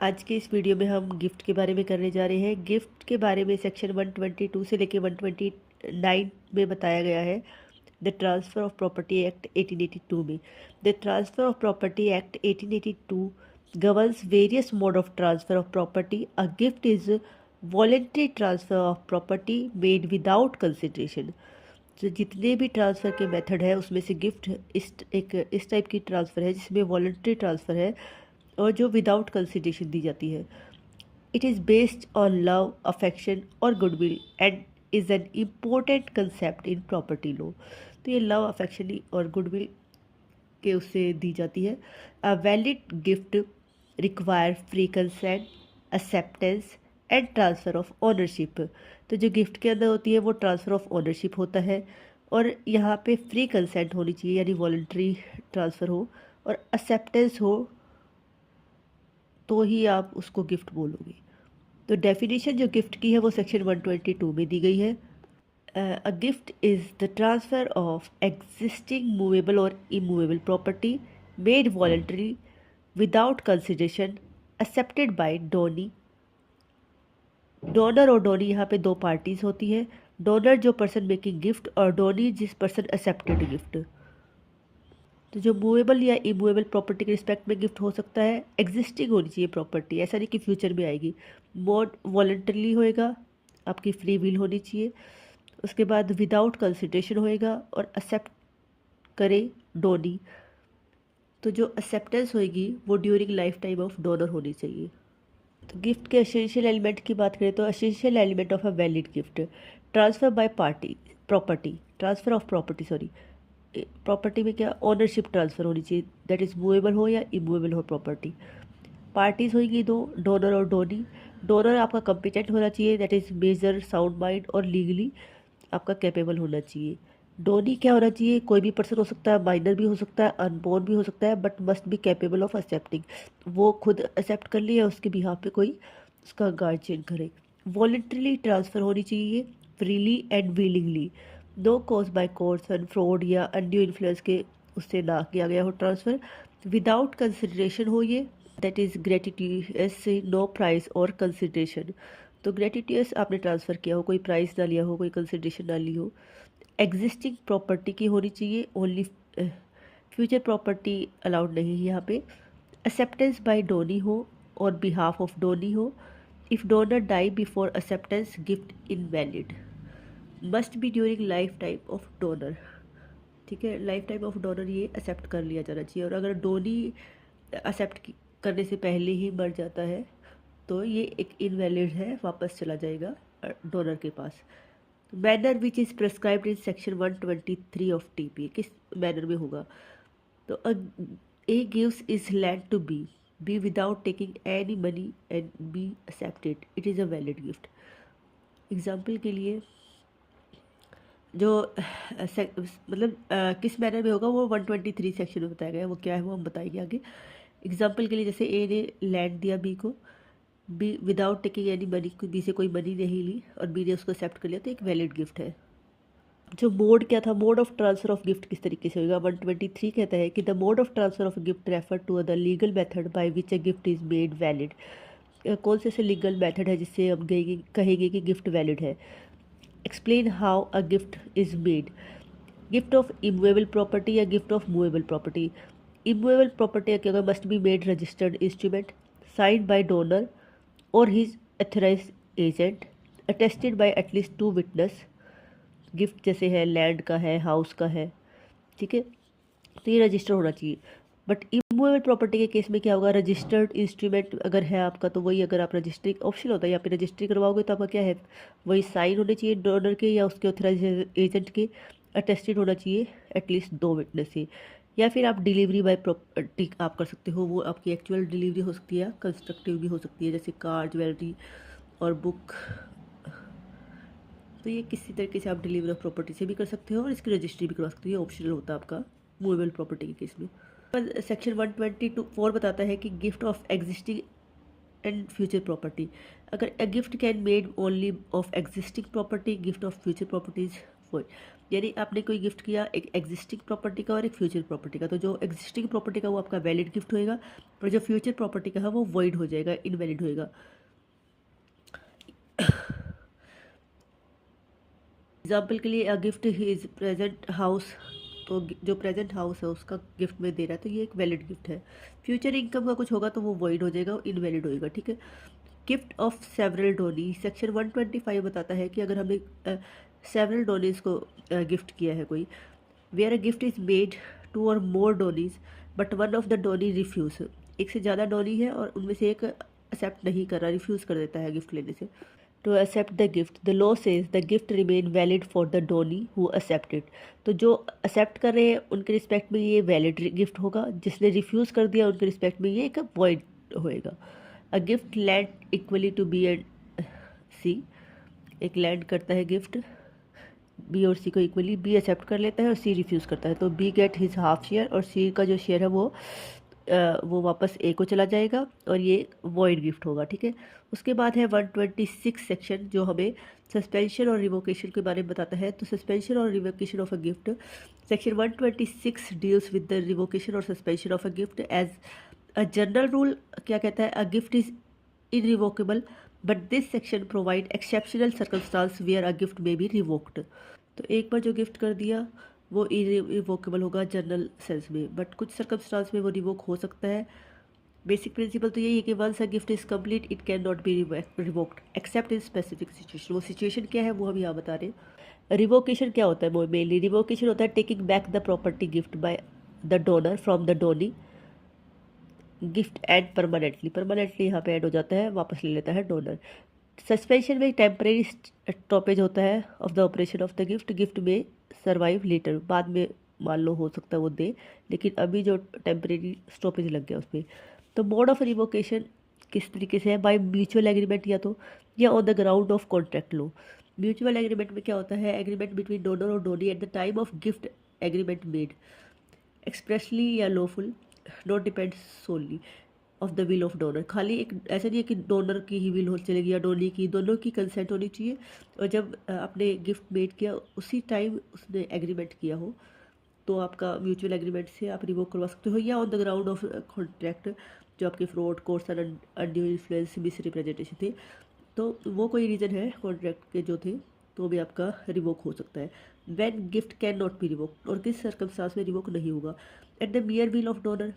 आज के इस वीडियो में हम गिफ्ट के बारे में करने जा रहे हैं। गिफ्ट के बारे में सेक्शन 122 से लेकर 129 में बताया गया है। The transfer of property act 1882 में the transfer of property act 1882 governs various mode of transfer of property. A gift is voluntary transfer of property made without consideration. तो जितने भी ट्रांसफ़र के मेथड है उसमें से गिफ्ट इस टाइप की ट्रांसफ़र है जिसमें वॉलेंट्री ट्रांसफ़र है और जो विदाउट कंसिडरेशन दी जाती है। It is based on love, affection और goodwill and is an important concept in property law. तो ये लव, अफेक्शन और गुडविल के उससे दी जाती है। अ valid gift require free consent, acceptance and transfer of ownership. तो जो गिफ्ट के अंदर होती है वो ट्रांसफ़र ऑफ ओनरशिप होता है और यहाँ पे फ्री कंसेंट होनी चाहिए, यानी वॉलंटरी ट्रांसफ़र हो और एक्सेप्टेंस हो तो ही आप उसको गिफ्ट बोलोगे। तो डेफिनेशन जो गिफ्ट की है वो सेक्शन 122 में दी गई है। A gift is the transfer of existing movable और immovable property made voluntary without consideration accepted by donee. Donor और डोनी यहाँ पे दो पार्टीज होती है। डोनर जो पर्सन मेकिंग गिफ्ट और डोनी जिस पर्सन एक्सेप्टेड गिफ्ट। तो जो मूवेबल या इमूवेबल प्रॉपर्टी के रिस्पेक्ट में गिफ्ट हो सकता है, एग्जिस्टिंग होनी चाहिए प्रॉपर्टी, ऐसा नहीं कि फ्यूचर में आएगी। मोड वॉलंटरली होएगा, आपकी फ्री विल होनी चाहिए। उसके बाद विदाउट कंसिडरेशन होएगा और एक्सेप्ट करे डोनी। तो जो एक्सेप्टेंस होएगी वो during life time of donor होनी चाहिए। तो गिफ्ट के एसेंशियल एलिमेंट की बात करें तो essential element of a valid gift, transfer bye party property, transfer of property sorry property में क्या ओनरशिप ट्रांसफ़र होनी चाहिए, दैट इज़ मूवेबल हो या इमूवेबल हो प्रॉपर्टी। पार्टीज होगी दो, डोनर और डोनी। डोनर आपका कॉम्पिटेंट होना चाहिए, that is major sound mind और लीगली आपका कैपेबल होना चाहिए। डोनी क्या होना चाहिए, कोई भी पर्सन हो सकता है, माइनर भी हो सकता है, अनबोर्न भी हो सकता है, but must be capable of accepting. वो खुद एक्सेप्ट कर ले या उसके बिहाफ पे कोई उसका गार्जियन करे। वॉलेंट्रीली ट्रांसफ़र होनी चाहिए, freely and willingly, no cause by coercion, fraud या अनड्यू इन्फ्लुएंस के उससे ना किया गया हो ट्रांसफ़र। विदाउट कंसिडरेशन हो ये, दैट इज़ ग्रेटिट्यूस से नो प्राइस और कंसिडरेशन। तो ग्रेटिट्यूस आपने ट्रांसफ़र किया हो, कोई प्राइस ना लिया हो, कोई कंसिडरेशन ना ली हो। एग्जिस्टिंग प्रॉपर्टी की होनी चाहिए, ओनली फ्यूचर प्रॉपर्टी अलाउड नहीं है यहाँ पे। एक्सेप्टेंस बाय डोनी हो और बिहाफ ऑफ डोनी हो। If donor die before acceptance gift invalid. Must be during life time of donor. ठीक है, लाइफ टाइम ऑफ डोनर ये एक्सेप्ट कर लिया जाना चाहिए। और अगर डोनी एक्सेप्ट करने से पहले ही मर जाता है तो ये एक इनवैलिड है, वापस चला जाएगा डोनर के पास। Manner which is prescribed in section 123 of TP, किस मैनर में होगा। तो A gives is land to B without taking any money and B accepted, it is a valid gift. Example के लिए जो मतलब किस मैनर में होगा वो 123 सेक्शन में बताया गया है, वो क्या है वो हम बताएंगे आगे। एग्जाम्पल के लिए जैसे ए ने लैंड दिया बी को, B without taking any money, B से कोई मनी नहीं ली और बी ने उसको एक्सेप्ट कर लिया, तो एक वैलिड गिफ्ट है। जो मोड क्या था, mode of transfer of gift किस तरीके से होगा। 123 कहता है कि the mode of transfer of gift refer to the legal method by which a gift is made valid. कौन से ऐसे लीगल मेथड है जिससे हम कहेंगे कि गिफ्ट वैलिड है। Explain how a gift is made. Gift of immovable property या gift of movable property. Immovable property क्या होगा, must be made registered instrument signed by donor और his authorized agent, attested by at least 2 witness. Gift जैसे है land का है, house का है, ठीक है, तो ये रजिस्टर होना चाहिए। बट इमूवेबल प्रॉपर्टी के केस में क्या होगा, रजिस्टर्ड इंस्ट्रूमेंट अगर है आपका तो वही, अगर आप रजिस्ट्री ऑप्शन होता है यहाँ पे रजिस्ट्री करवाओगे तो आपका क्या है, वही साइन होने चाहिए डोनर के या उसके ऑथराइज एजेंट के, अटेस्टेड होना चाहिए एटलीस्ट 2 विटनेस से। या फिर आप डिलीवरी बाय प्रॉपर्टी आप कर सकते हो, वो आपकी एक्चुअल डिलीवरी हो सकती है, कंस्ट्रक्टिव भी हो सकती है, जैसे कार, ज्वेलरी और बुक। तो ये किसी तरीके से आप डिलीवरी ऑफ प्रॉपर्टी से भी कर सकते हो और इसकी रजिस्ट्री भी करवा सकते हो, ये ऑप्शनल होता है आपका मूवेबल प्रॉपर्टी के केस में। पर सेक्शन 124 बताता है कि gift of existing and future property. अगर a gift can made only of existing property, gift of future properties यानी आपने कोई गिफ्ट किया एक एग्जिस्टिंग प्रॉपर्टी का और एक फ्यूचर प्रॉपर्टी का, तो जो एग्जिस्टिंग प्रॉपर्टी का वो आपका वैलिड गिफ्ट होएगा, और जो फ्यूचर प्रॉपर्टी का है वो वॉइड हो जाएगा, इनवैलिड होएगा। एग्जाम्पल के लिए अ गिफ्ट इज प्रेजेंट हाउस, तो जो प्रेजेंट हाउस है उसका गिफ्ट में दे रहा है तो ये एक वैलिड गिफ्ट है। फ्यूचर इनकम का कुछ होगा तो वो वॉइड हो जाएगा, इनवैलिड होएगा, ठीक है। Gift of several donee, section 125 बताता है कि अगर हमने सेवरल डोनीज को गिफ्ट किया है कोई, where a gift is made two और more donees but one of the donee refuse, एक से ज़्यादा डोनी है और उनमें से एक एक्सेप्ट नहीं कर रहा, रिफ्यूज़ कर देता है गिफ्ट लेने से। To accept the gift the law says the gift remain valid for the donee who accepted, तो जो एक्सेप्ट कर रहे हैं उनके रिस्पेक्ट में ये वैलिड गिफ्ट होगा, जिसने रिफ्यूज़ कर दिया उनके रिस्पेक्ट में ये एक वॉइड होएगा। A gift land equally to B and C, एक लैंड करता है गिफ्ट बी और सी को इक्वली, बी एक्सेप्ट कर लेता है और सी रिफ्यूज़ करता है, तो B get his half share और सी का जो शेयर है वो वापस ए को चला जाएगा और ये वॉइड गिफ्ट होगा, ठीक है। उसके बाद है 126 सेक्शन जो हमें सस्पेंशन और रिवोकेशन के बारे में बताता है। तो सस्पेंशन और revocation of a gift, section 126 deals with the revocation और suspension of a gift. As a general rule क्या कहता है, a gift is irrevocable but this section provide exceptional circumstance where a gift may be revoked, तो एक बार जो gift कर दिया वो इरिवोकेबल होगा जनरल सेंस में, बट कुछ सर्कमस्टांस में वो रिवोक हो सकता है। बेसिक प्रिंसिपल तो यही है कि once a gift is complete it can not be revoked except in specific situation. वो सिचुएशन क्या है वो हम यहाँ बता रहे हैं। रिवोकेशन क्या होता है, मेनली रिवोकेशन होता है taking back the property gift by the donor from the Downey gift and permanently, permanently यहाँ पे ऐड हो जाता है, वापस ले लेता है डोनर। सस्पेंशन में टेम्परेरी स्टॉपेज होता है of the operation of the gift, gift में सर्वाइव लेटर, बाद में मान लो हो सकता है वो दे, लेकिन अभी जो टेम्परेरी स्टॉपेज लग गया उसमें। तो मोड ऑफ रिवोकेशन किस तरीके से है, बाय म्यूचुअल एग्रीमेंट या on the ground of contract law. Mutual agreement में क्या होता है, एग्रीमेंट बिटवीन डोनर और donee at the time of gift, agreement made expressly या lawful, not depend solely of the will of donor. खाली एक ऐसा नहीं है कि डोनर की ही विल हो चलेगी या डोनी की, दोनों की कंसेंट होनी चाहिए। और जब आपने गिफ्ट मेड किया उसी टाइम उसने एग्रीमेंट किया हो तो आपका म्यूचुअल एग्रीमेंट से आप रिवोक करवा सकते हो, या on the ground of contract जो आपके fraud कोर्सन undue influence miss representation थे, तो वो कोई रीज़न है कॉन्ट्रैक्ट के जो थे तो भी आपका रिवोक हो सकता है। When gift can not be revoke, और किस सर्कमस्टांस में रिवोक नहीं होगा। At the mere will of donor,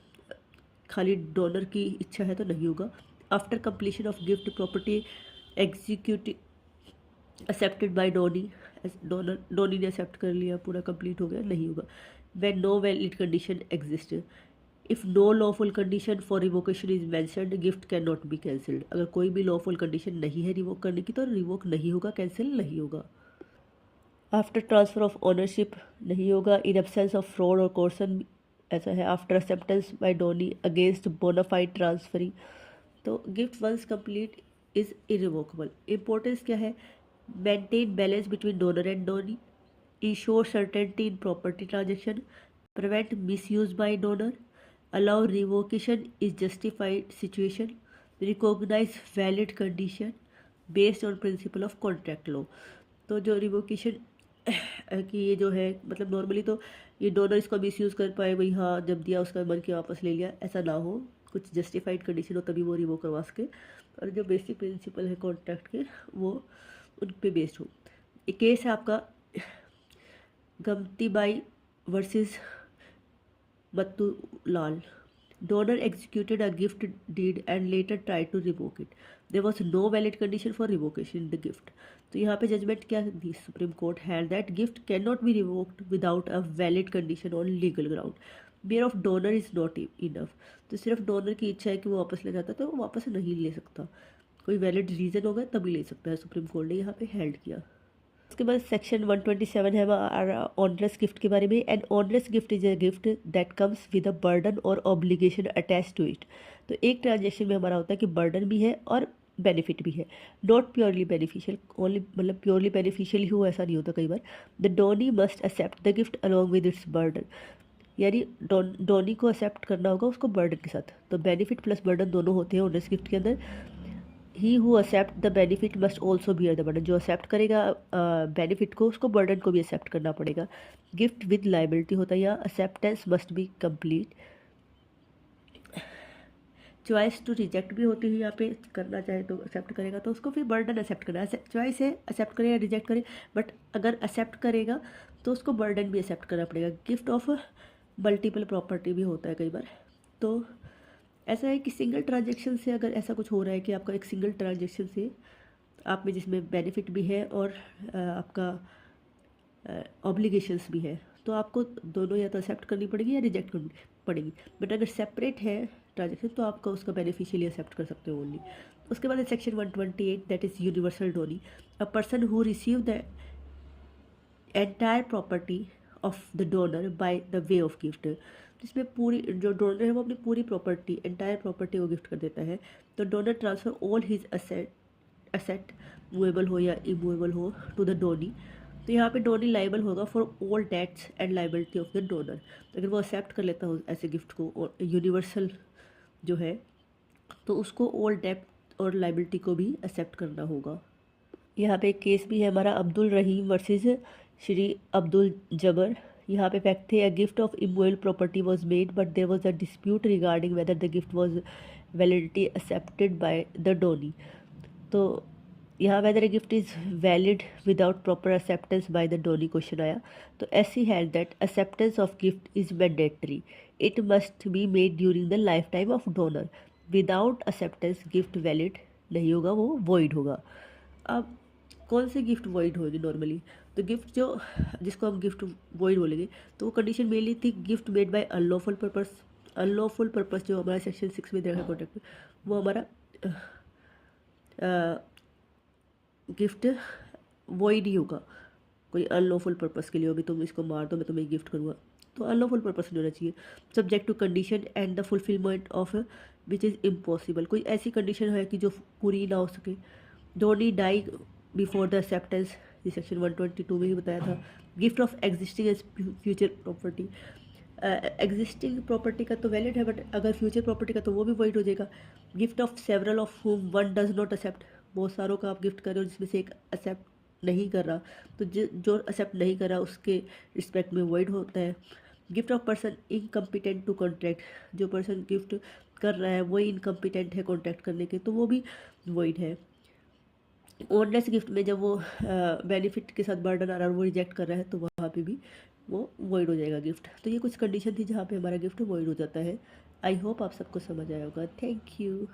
खाली डोनर की इच्छा है तो नहीं होगा। After completion of gift property executive accepted by donee, donee ने एक्सेप्ट कर लिया, पूरा कंप्लीट हो गया, नहीं होगा। When no valid condition exist, if no lawful condition for revocation is mentioned gift can not be cancelled, अगर कोई भी लॉफुल कंडीशन नहीं है रिवोक करने की तो रिवोक नहीं होगा, कैंसिल नहीं होगा। आफ्टर ट्रांसफ़र ऑफ ओनरशिप नहीं होगा। इन एब्सेंस ऑफ फ्रॉड और कोर्सन ऐसा है। After acceptance by donee against bona fide transferee, तो gift once complete is irrevocable. Importance क्या है, maintain balance between donor and donee, ensure certainty in property transaction, prevent misuse by donor, allow revocation is justified situation, recognize valid condition based on principle of contract law. तो जो revocation कि ये जो है मतलब normally तो ये donor इसको मिसयूज़ कर पाए, वही हाँ जब दिया उसका मन किया वापस ले लिया, ऐसा ना हो, कुछ जस्टिफाइड कंडीशन हो तभी वो रिवोक करवा सके, और जो बेसिक प्रिंसिपल है कॉन्ट्रैक्ट के वो उन पे बेस्ड हो। एक केस है आपका Gamtibai versus Mattu Lal. Donor executed a gift deed and later tried to revoke it. There was no valid condition for revocation in the gift. तो यहाँ पे जजमेंट क्या the Supreme Court had that gift can not be revoked without a valid condition on legal ground. Mere of donor is not enough, तो सिर्फ donor की इच्छा है कि वो वापस ले जाता है तो वो वापस नहीं ले सकता, कोई वैलिड रीज़न होगा तभी ले सकता है, सुप्रीम कोर्ट ने यहाँ पे हेल्ड किया। उसके बाद सेक्शन 127 है ऑनरस गिफ्ट के बारे में। An onerous gift is a gift that comes with a burden और ऑब्लिगेशन अटैच टू इट। तो एक ट्रांजेक्शन में हमारा होता है कि बर्डन भी है और बेनिफिट भी है, नॉट प्योरली बेनिफिशियल, ओनली मतलब प्योरली बेनिफिशियल ही हो ऐसा नहीं होता कई बार। The donee must accept the gift along with its burden, यानी डोनी को एक्सेप्ट करना होगा उसको बर्डन के साथ। तो बेनिफिट प्लस बर्डन दोनों होते हैं ऑनरस गिफ्ट के अंदर। He who accept the benefit must also bear the burden, जो एक्सेप्ट करेगा बेनिफिट को उसको बर्डन को भी एक्सेप्ट करना पड़ेगा। गिफ्ट विद लाइबिलिटी होता है या acceptance must be complete. Choice to reject भी होती है, यहाँ पे करना चाहे तो एक्सेप्ट करेगा तो उसको फिर बर्डन एक्सेप्ट करना है। चॉइस है एक्सेप्ट करे या रिजेक्ट करे, बट अगर एक्सेप्ट करेगा तो उसको बर्डन भी एक्सेप्ट करना पड़ेगा। गिफ्ट ऑफ मल्टीपल प्रॉपर्टी भी होता है कई बार। तो ऐसा है कि सिंगल ट्रांजेक्शन से अगर ऐसा कुछ हो रहा है कि आपका एक सिंगल ट्रांजेक्शन से आप में जिसमें बेनिफिट भी है और आपका ऑब्लिगेशंस भी है, तो आपको दोनों या तो एक्सेप्ट करनी पड़ेगी या रिजेक्ट करनी पड़ेगी। बट अगर सेपरेट है ट्रांजेक्शन तो आपका उसका बेनिफिशियली एक्सेप्ट कर सकते हो ओनली। उसके बाद section 128 that is universal Downey, a person who receive the entire property of the donor by the way of gift, जिसमें पूरी जो डोनर है वो अपनी पूरी प्रॉपर्टी एंटायर प्रॉपर्टी को गिफ्ट कर देता है। तो donor transfer all his asset movable हो या इमूवेबल हो टू द डोनी। तो यहाँ पे डोनी लाइबल होगा for all debts and liability of the donor. अगर वो एक्सेप्ट कर लेता हो ऐसे गिफ्ट को और यूनिवर्सल जो है तो उसको ऑल डेट और लाइबिलिटी को भी एक्सेप्ट करना होगा। यहाँ पे एक केस भी है हमारा अब्दुल रहीम वर्सेस श्री अब्दुल जबर। यहाँ पे फैक्ट थे, a gift of immovable property was made but there was a dispute regarding whether the gift was validity accepted by the donee. तो यहाँ whether a gift is valid without proper acceptance by the donee question आया। तो SC held that acceptance of gift is mandatory, it must be made during the life time of donor. Without acceptance gift valid नहीं होगा, वो void होगा। अब कौन से gift void होगी नॉर्मली? तो गिफ्ट जो जिसको हम गिफ्ट वॉइड बोलेंगे तो वो कंडीशन मेनली थी gift made by unlawful purpose. Unlawful purpose जो हमारा सेक्शन 6 में देखा कॉन्टेक्ट में, वो हमारा गिफ्ट वॉइड ही होगा। कोई अनलॉफुल पर्पस के लिए हो भी तुम इसको मार दो मैं तुम्हें गिफ्ट करूँगा, तो अनलॉफुल पर्पस नहीं होना चाहिए। Subject to condition and the fulfilment of which is impossible, कोई ऐसी कंडीशन है कि जो पूरी ना हो सके। Donee die before the acceptance, ये सेक्शन 122 में ही बताया था। Gift of existing as future property, existing property का तो वैलिड है बट अगर फ्यूचर प्रॉपर्टी का तो वो भी वॉइड हो जाएगा। Gift of several of whom one does not accept, बहुत सारों का आप गिफ्ट कर रहे हो जिसमें से एक एक्सेप्ट नहीं कर रहा, तो जो एक्सेप्ट नहीं कर रहा उसके रिस्पेक्ट में वॉइड होता है। Gift of person incompetent to contract, जो पर्सन गिफ्ट कर रहा है वही इनकम्पिटेंट है कॉन्ट्रैक्ट करने के, तो वो भी वॉइड है। ओनलेस गिफ्ट में जब वो बेनिफिट के साथ बर्डन आ रहा है और वो रिजेक्ट कर रहा है तो वहाँ पे भी वो वॉइड हो जाएगा गिफ्ट। तो ये कुछ कंडीशन थी जहाँ पे हमारा गिफ्ट वॉइड हो जाता है। आई होप आप सबको समझ आया होगा। Thank you.